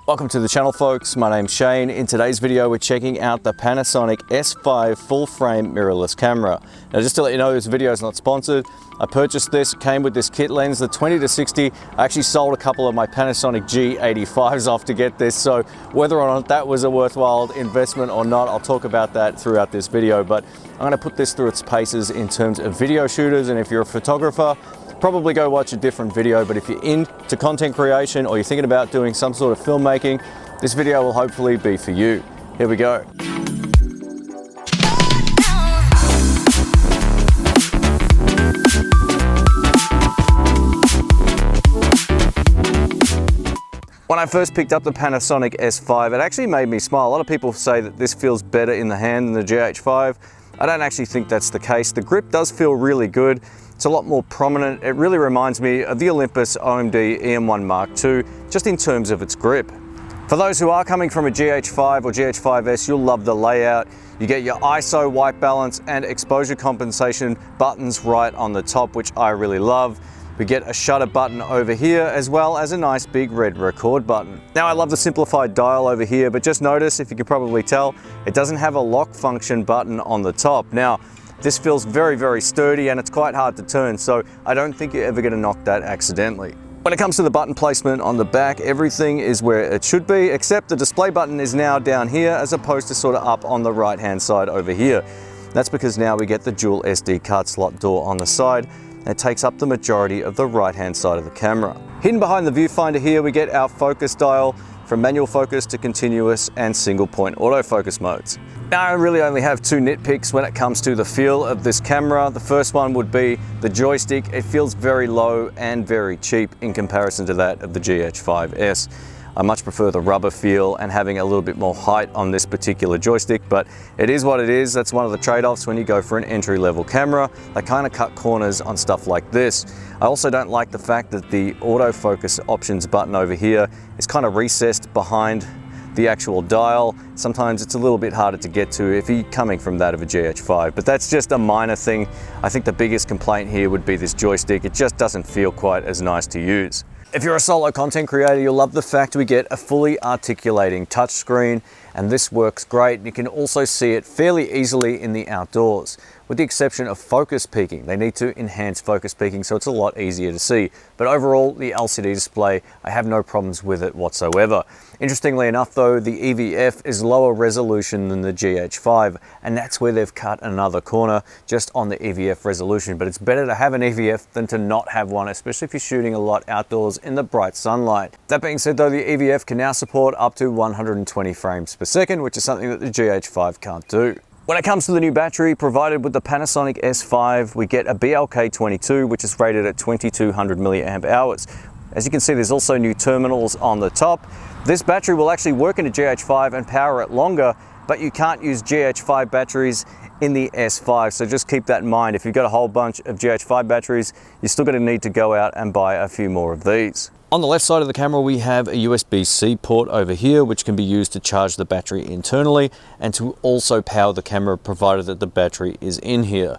Welcome to the channel, folks. My name's Shane. In today's video, we're checking out the Panasonic S5 full frame mirrorless camera. Now, just to let you know, this video is not sponsored. I purchased this, it came with this kit lens, the 20-60. I actually sold a couple of my Panasonic G85s off to get this, so whether or not that was a worthwhile investment or not, I'll talk about that throughout this video. But I'm going to put this through its paces in terms of video shooters, and if you're a photographer, probably go watch a different video. But if you're into content creation or you're thinking about doing some sort of filmmaking, this video will hopefully be for you. Here we go. When I first picked up the Panasonic S5, it actually made me smile. A lot of people say that this feels better in the hand than the GH5. I don't actually think that's the case. The grip does feel really good. It's a lot more prominent. It really reminds me of the Olympus OMD EM1 Mark II, just in terms of its grip. For those who are coming from a GH5 or GH5S, you'll love the layout. You get your ISO, white balance, and exposure compensation buttons right on the top, which I really love. We get a shutter button over here, as well as a nice big red record button. Now, I love the simplified dial over here, but just notice, if you can probably tell, it doesn't have a lock function button on the top. Now, this feels very, very sturdy and it's quite hard to turn, so I don't think you're ever going to knock that accidentally. When it comes to the button placement on the back, everything is where it should be, except the display button is now down here as opposed to sort of up on the right-hand side over here. That's because now we get the dual SD card slot door on the side. It takes up the majority of the right-hand side of the camera. Hidden behind the viewfinder here, we get our focus dial from manual focus to continuous and single point autofocus modes. Now, I really only have two nitpicks when it comes to the feel of this camera. The first one would be the joystick. It feels very low and very cheap in comparison to that of the GH5S. I much prefer the rubber feel and having a little bit more height on this particular joystick, but it is what it is. That's one of the trade-offs when you go for an entry-level camera. They kind of cut corners on stuff like this. I also don't like the fact that the autofocus options button over here is kind of recessed behind the actual dial. Sometimes it's a little bit harder to get to if you're coming from that of a GH5, but that's just a minor thing. I think the biggest complaint here would be this joystick. It just doesn't feel quite as nice to use. If you're a solo content creator, you'll love the fact we get a fully articulating touchscreen, and this works great. You can also see it fairly easily in the outdoors, with the exception of focus peaking. They need to enhance focus peaking, so it's a lot easier to see. But overall, the LCD display, I have no problems with it whatsoever. Interestingly enough though, the EVF is lower resolution than the GH5, and that's where they've cut another corner just on the EVF resolution. But it's better to have an EVF than to not have one, especially if you're shooting a lot outdoors in the bright sunlight. That being said though, the EVF can now support up to 120 frames per second, which is something that the GH5 can't do. When it comes to the new battery provided with the Panasonic S5, we get a BLK22, which is rated at 2200 milliamp hours. As you can see, there's also new terminals on the top. This battery will actually work in a GH5 and power it longer, but you can't use GH5 batteries in the S5, so just keep that in mind. If you've got a whole bunch of GH5 batteries, you're still going to need to go out and buy a few more of these. On the left side of the camera, we have a USB-C port over here, which can be used to charge the battery internally and to also power the camera, provided that the battery is in here.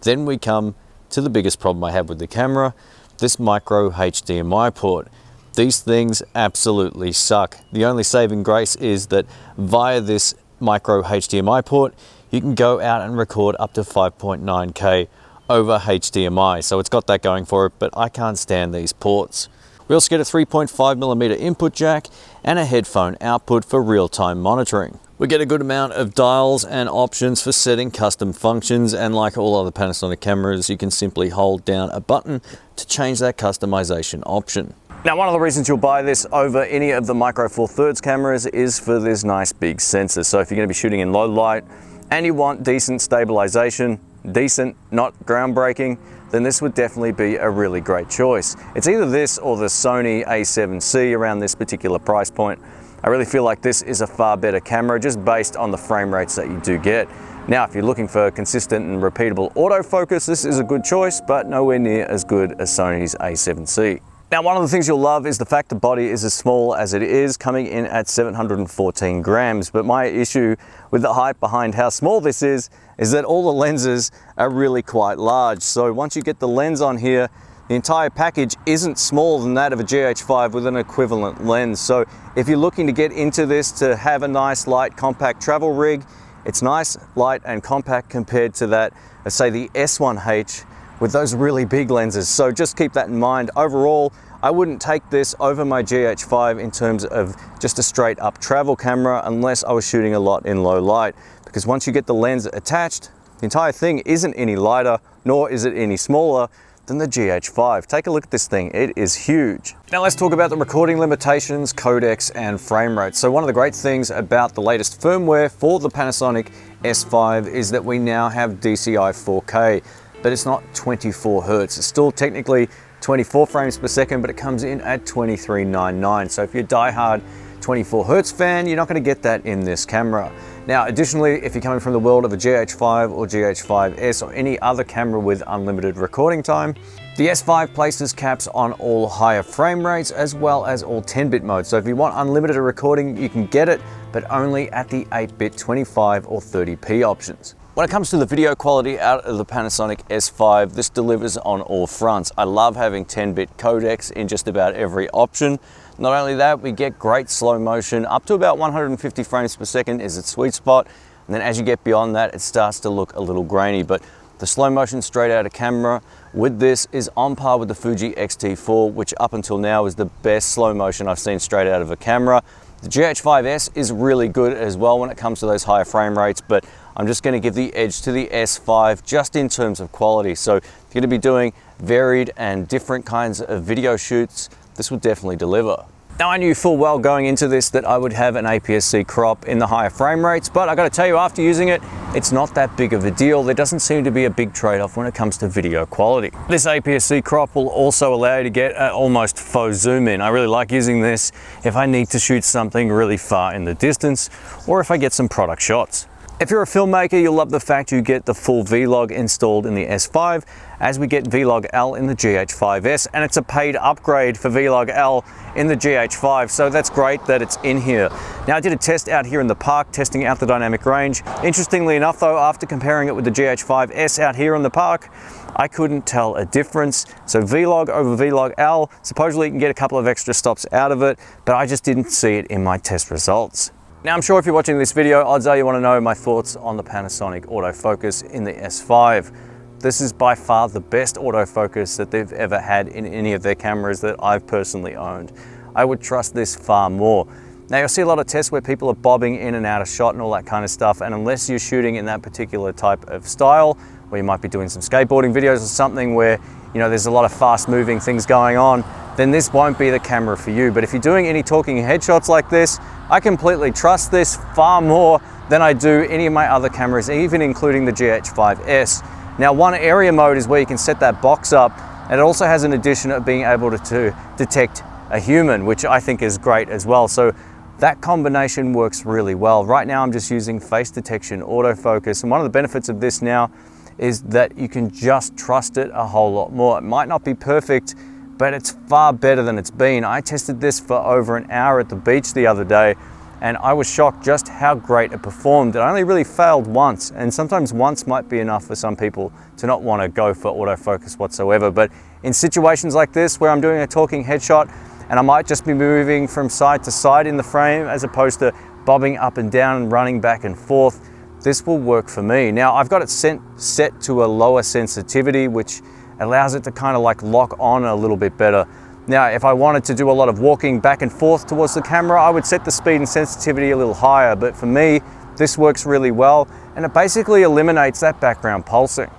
Then we come to the biggest problem I have with the camera, this micro HDMI port. These things absolutely suck. The only saving grace is that via this micro HDMI port, you can go out and record up to 5.9K over HDMI. So it's got that going for it, but I can't stand these ports. We also get a 3.5mm input jack and a headphone output for real-time monitoring. We get a good amount of dials and options for setting custom functions, and like all other Panasonic cameras, you can simply hold down a button to change that customization option. Now, one of the reasons you'll buy this over any of the Micro Four Thirds cameras is for this nice big sensor. So if you're going to be shooting in low light and you want decent stabilization, decent, not groundbreaking, then this would definitely be a really great choice. It's either this or the Sony A7C around this particular price point. I really feel like this is a far better camera just based on the frame rates that you do get. Now, if you're looking for consistent and repeatable autofocus, this is a good choice, but nowhere near as good as Sony's A7C. Now, one of the things you'll love is the fact the body is as small as it is, coming in at 714 grams. But my issue with the hype behind how small this is that all the lenses are really quite large. So once you get the lens on here, The entire package isn't smaller than that of a GH5 with an equivalent lens. So if you're looking to get into this to have a nice, light, compact travel rig, it's nice, light, and compact compared to that, let's say the S1H with those really big lenses. So just keep that in mind. Overall, I wouldn't take this over my GH5 in terms of just a straight up travel camera unless I was shooting a lot in low light, because once you get the lens attached, the entire thing isn't any lighter, nor is it any smaller than the GH5. Take a look at this thing, it is huge. Now let's talk about the recording limitations, codecs, and frame rates. So one of the great things about the latest firmware for the Panasonic S5 is that we now have DCI 4K, but it's not 24 Hertz. It's still technically 24 frames per second, but it comes in at 2399. So if you're a diehard 24 Hertz fan, you're not going to get that in this camera. Now, additionally, if you're coming from the world of a GH5 or GH5S or any other camera with unlimited recording time, the S5 places caps on all higher frame rates as well as all 10-bit modes. So if you want unlimited recording, you can get it, but only at the 8-bit 25 or 30p options. When it comes to the video quality out of the Panasonic S5, this delivers on all fronts. I love having 10-bit codecs in just about every option. Not only that, we get great slow motion. Up to about 150 frames per second is its sweet spot. And then as you get beyond that, it starts to look a little grainy. But the slow motion straight out of camera with this is on par with the Fuji X-T4, which up until now is the best slow motion I've seen straight out of a camera. The GH5S is really good as well when it comes to those higher frame rates, but I'm just going to give the edge to the S5 just in terms of quality. So if you're going to be doing varied and different kinds of video shoots, this will definitely deliver. Now, I knew full well going into this that I would have an APS-C Crop in the higher frame rates, but I got to tell you, after using it, it's not that big of a deal. There doesn't seem to be a big trade-off when it comes to video quality. This APS-C Crop will also allow you to get an almost faux zoom in. I really like using this if I need to shoot something really far in the distance or if I get some product shots. If you're a filmmaker, you'll love the fact you get the full Vlog installed in the S5, as we get Vlog L in the GH5S, and it's a paid upgrade for Vlog L in the GH5, so that's great that it's in here. Now, I did a test out here in the park, testing out the dynamic range. Interestingly enough though, after comparing it with the GH5S out here in the park, I couldn't tell a difference. So Vlog over Vlog L, supposedly you can get a couple of extra stops out of it, but I just didn't see it in my test results. Now, I'm sure if you're watching this video, odds are you want to know my thoughts on the Panasonic autofocus in the S5. This is by far the best autofocus that they've ever had in any of their cameras that I've personally owned. I would trust this far more. Now, you'll see a lot of tests where people are bobbing in and out of shot and all that kind of stuff, and unless you're shooting in that particular type of style, where you might be doing some skateboarding videos or something where, you know, there's a lot of fast moving things going on, then this won't be the camera for you. But if you're doing any talking headshots like this, I completely trust this far more than I do any of my other cameras, even including the GH5S. Now, one area mode is where you can set that box up, and it also has an addition of being able to detect a human, which I think is great as well. So that combination works really well. Right now I'm just using face detection autofocus, and one of the benefits of this now is that you can just trust it a whole lot more. It might not be perfect, but it's far better than it's been. I tested this for over an hour at the beach the other day, and I was shocked just how great it performed. It only really failed once, and sometimes once might be enough for some people to not want to go for autofocus whatsoever. But in situations like this, where I'm doing a talking headshot, and I might just be moving from side to side in the frame, as opposed to bobbing up and down and running back and forth, this will work for me. Now, I've got it set to a lower sensitivity, which allows it to kind of like lock on a little bit better. Now, if I wanted to do a lot of walking back and forth towards the camera, I would set the speed and sensitivity a little higher, but for me, this works really well, and it basically eliminates that background pulsing.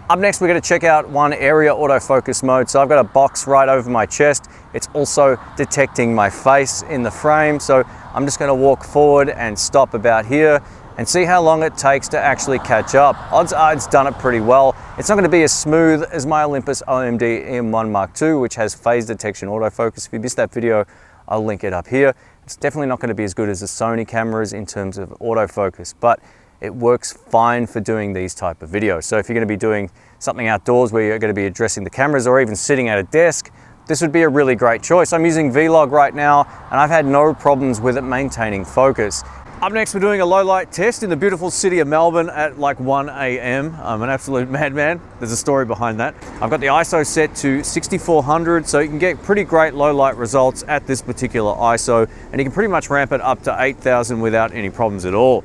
Up next, we're going to check out one area autofocus mode. So I've got a box right over my chest. It's also detecting my face in the frame. So I'm just going to walk forward and stop about here and see how long it takes to actually catch up. Odds are it's done it pretty well. It's not going to be as smooth as my Olympus OMD EM1 Mark II, which has phase detection autofocus. If you missed that video, I'll link it up here. It's definitely not going to be as good as the Sony cameras in terms of autofocus, but it works fine for doing these type of videos. So if you're going to be doing something outdoors where you're going to be addressing the cameras, or even sitting at a desk, this would be a really great choice. I'm using Vlog right now, and I've had no problems with it maintaining focus. Up next, we're doing a low light test in the beautiful city of Melbourne at like 1 a.m. I'm an absolute madman. There's a story behind that. I've got the ISO set to 6400, so you can get pretty great low light results at this particular ISO, and you can pretty much ramp it up to 8000 without any problems at all.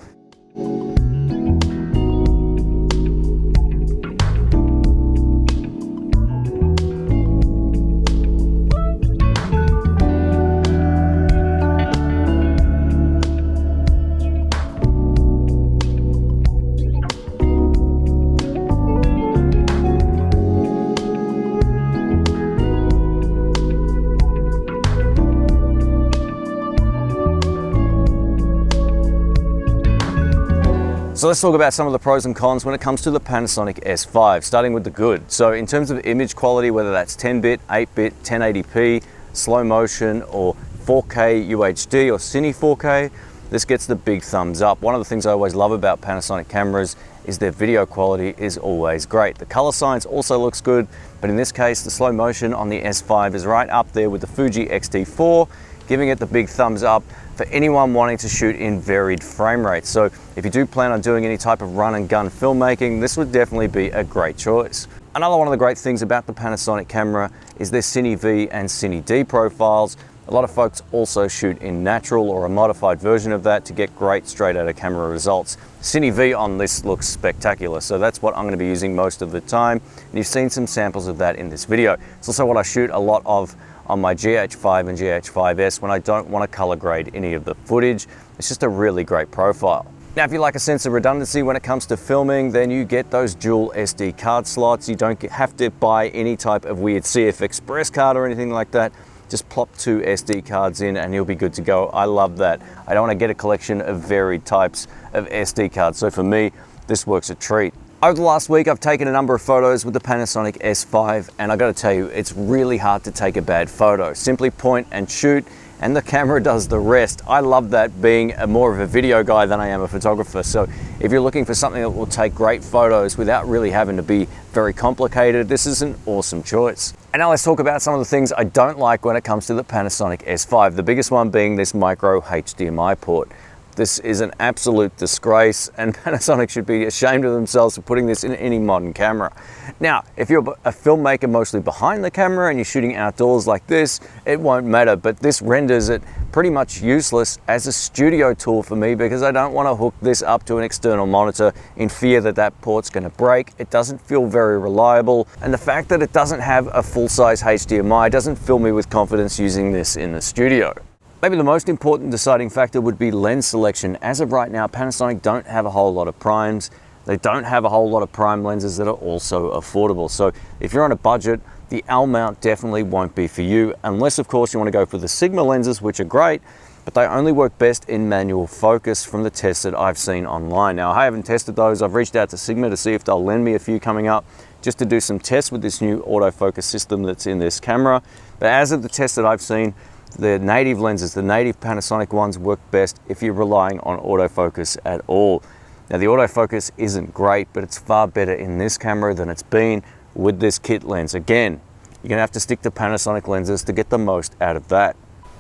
So let's talk about some of the pros and cons when it comes to the Panasonic S5, starting with the good. So in terms of image quality, whether that's 10-bit, 8-bit, 1080p, slow motion, or 4K UHD or Cine 4K, this gets the big thumbs up. One of the things I always love about Panasonic cameras is their video quality is always great. The color science also looks good, but in this case, the slow motion on the S5 is right up there with the Fuji X-T4, giving it the big thumbs up for anyone wanting to shoot in varied frame rates. So if you do plan on doing any type of run and gun filmmaking, this would definitely be a great choice. Another one of the great things about the Panasonic camera is their Cine V and Cine D profiles. A lot of folks also shoot in natural or a modified version of that to get great straight out of camera results. Cine V on this looks spectacular, so that's what I'm going to be using most of the time. And you've seen some samples of that in this video. It's also what I shoot a lot of on my GH5 and GH5S when I don't want to color grade any of the footage. It's just a really great profile. Now, if you like a sense of redundancy when it comes to filming, then you get those dual SD card slots. You don't have to buy any type of weird CF Express card or anything like that. Just plop 2 SD cards in and you'll be good to go. I love that. I don't want to get a collection of varied types of SD cards. So for me, this works a treat. Over the last week, I've taken a number of photos with the Panasonic S5, and I gotta tell you, it's really hard to take a bad photo. Simply point and shoot, and the camera does the rest. I love that, being more of a video guy than I am a photographer. So if you're looking for something that will take great photos without really having to be very complicated, this is an awesome choice. And now let's talk about some of the things I don't like when it comes to the Panasonic S5. The biggest one being this micro HDMI port. This is an absolute disgrace, and Panasonic should be ashamed of themselves for putting this in any modern camera. Now, if you're a filmmaker mostly behind the camera and you're shooting outdoors like this, it won't matter, but this renders it pretty much useless as a studio tool for me because I don't want to hook this up to an external monitor in fear that that port's going to break. It doesn't feel very reliable, and the fact that it doesn't have a full-size HDMI doesn't fill me with confidence using this in the studio. Maybe the most important deciding factor would be lens selection. As of right now, Panasonic don't have a whole lot of primes. They don't have a whole lot of prime lenses that are also affordable. So if you're on a budget, the L mount definitely won't be for you, unless of course you want to go for the Sigma lenses, which are great, but they only work best in manual focus from the tests that I've seen online. Now, I haven't tested those. I've reached out to Sigma to see if they'll lend me a few coming up, just to do some tests with this new autofocus system that's in this camera. But as of the tests that I've seen, the native lenses, the native Panasonic ones, work best if you're relying on autofocus at all. Now, the autofocus isn't great, but it's far better in this camera than it's been with this kit lens. Again, you're gonna have to stick to Panasonic lenses to get the most out of that.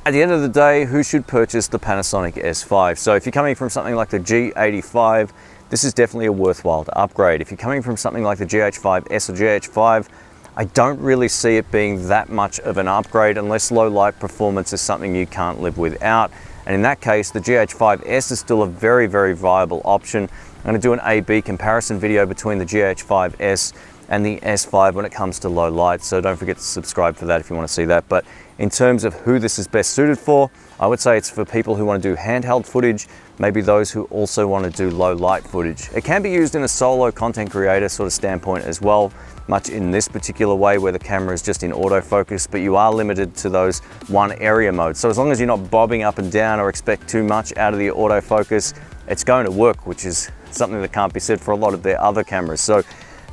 At the end of the day, who should purchase the Panasonic S5? So if you're coming from something like the G85, this is definitely a worthwhile upgrade. If you're coming from something like the GH5S or GH5, I don't really see it being that much of an upgrade unless low light performance is something you can't live without. And in that case, the GH5S is still a very, very viable option. I'm going to do an A/B comparison video between the GH5S and the S5 when it comes to low light. So don't forget to subscribe for that if you want to see that. But in terms of who this is best suited for, I would say it's for people who want to do handheld footage, maybe those who also want to do low light footage. It can be used in a solo content creator sort of standpoint as well, much in this particular way where the camera is just in autofocus, but you are limited to those one area modes. So as long as you're not bobbing up and down or expect too much out of the autofocus, it's going to work, which is something that can't be said for a lot of their other cameras. So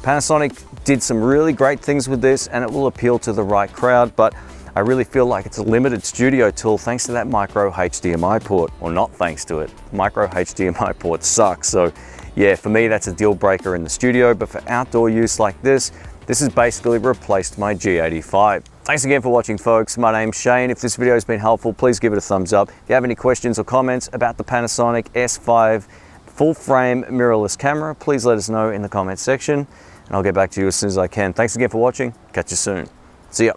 Panasonic did some really great things with this, and it will appeal to the right crowd, but I really feel like it's a limited studio tool thanks to that micro HDMI port, or not thanks to it. Micro HDMI port sucks. So yeah, for me, that's a deal breaker in the studio, but for outdoor use like this has basically replaced my G85. Thanks again for watching, folks. My name's Shane. If this video has been helpful, please give it a thumbs up. If you have any questions or comments about the Panasonic S5 full frame mirrorless camera, please let us know in the comments section, and I'll get back to you as soon as I can. Thanks again for watching. Catch you soon. See ya.